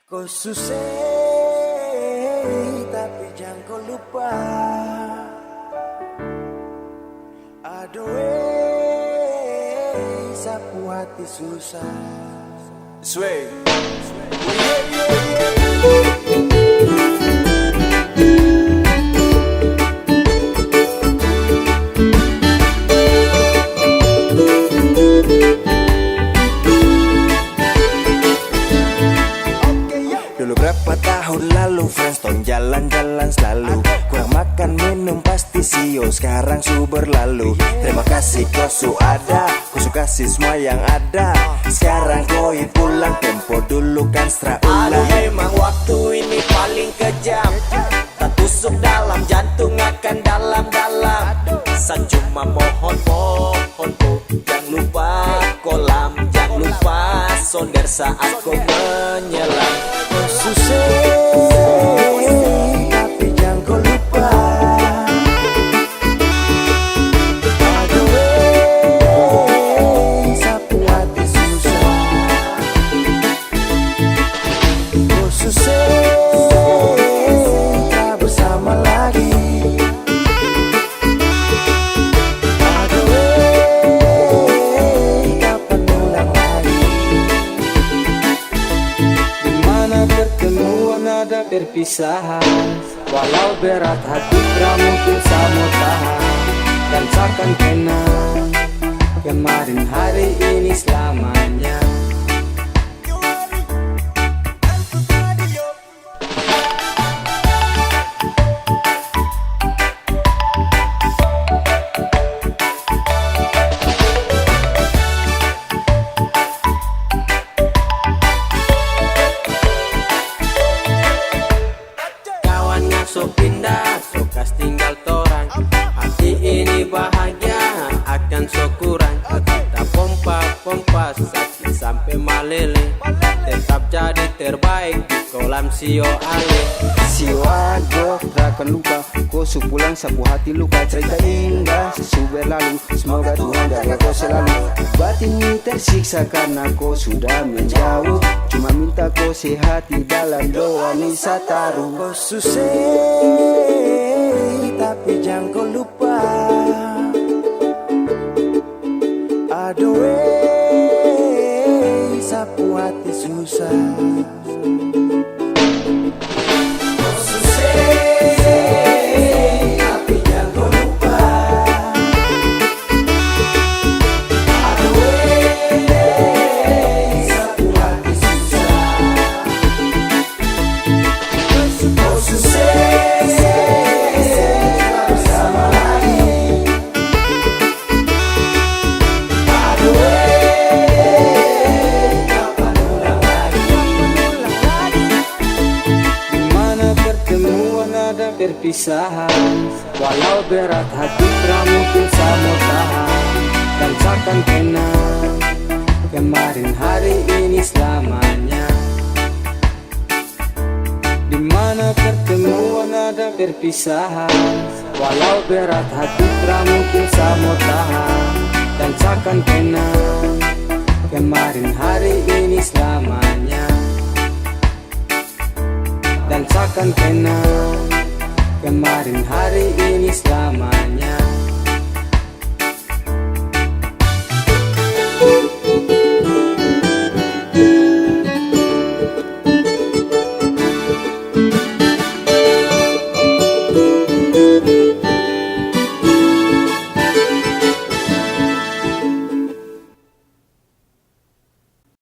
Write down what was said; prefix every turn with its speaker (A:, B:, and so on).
A: Kau susah tapi jangan kau lupa. Aduh, sapu hati susah.
B: Sway.
A: Dulu berapa tahun lalu friends tong jalan-jalan selalu. Kurang makan minum pasti sio, sekarang su berlalu. Terima kasih kau su ada, kau su kasih semua yang ada. Sekarang kau pulang, tempo dulu kan stra ulang.
C: Aduh memang waktu ini paling kejam, tak tusuk dalam jantung akan dalam-dalam. San cuma mohon jangan lupa kolam, jangan lupa sonder saat kau menyelam.
A: Kau susah tapi jangan kau lupa. Aduh, sapu hati susah. Kau susah tak bersama lagi. Aduh, kapan ulang lagi?
D: Dimana pertemuan ada perpisahan, walau berat hati mungkin sama tahan. Dan takkan kenang kemarin hari ini selamanya.
C: Kawannya so pindah, so kas tinggal torang. Hati ini bahagia, akan so kurang. Kita pompa sakit sampai malele. Tetap jadi terbaik di kolam sio ale.
D: Sio ago, takkan lupa. Kau su pulang sapu hati luka. Cerita indah sesu berlalu, semoga Tuhan jaga kau selalu. Batin ini tersiksa karena kau sudah menjauh. Cuma minta kau sehat di dalam doa Nisa taruh.
A: Kau susah tapi jangan kau lupa. Aduh, sapu hati susah. Kau susah tapi jangan kau lupa. Aduh, sapu hati susah. Kau susah tak bersama lagi. Aduh, kapan ulang lagi?
D: Dimana pertemuan ada perpisahan, walau berat hati mungkin sama tahan. Dan takkan kenang kemarin hari ini selamanya. Dimana pertemuan ada perpisahan, walau berat hati mungkin sama tahan. Dan takkan kenang kemarin hari ini selamanya. Dan takkan kenang kemarin hari ini selamanya.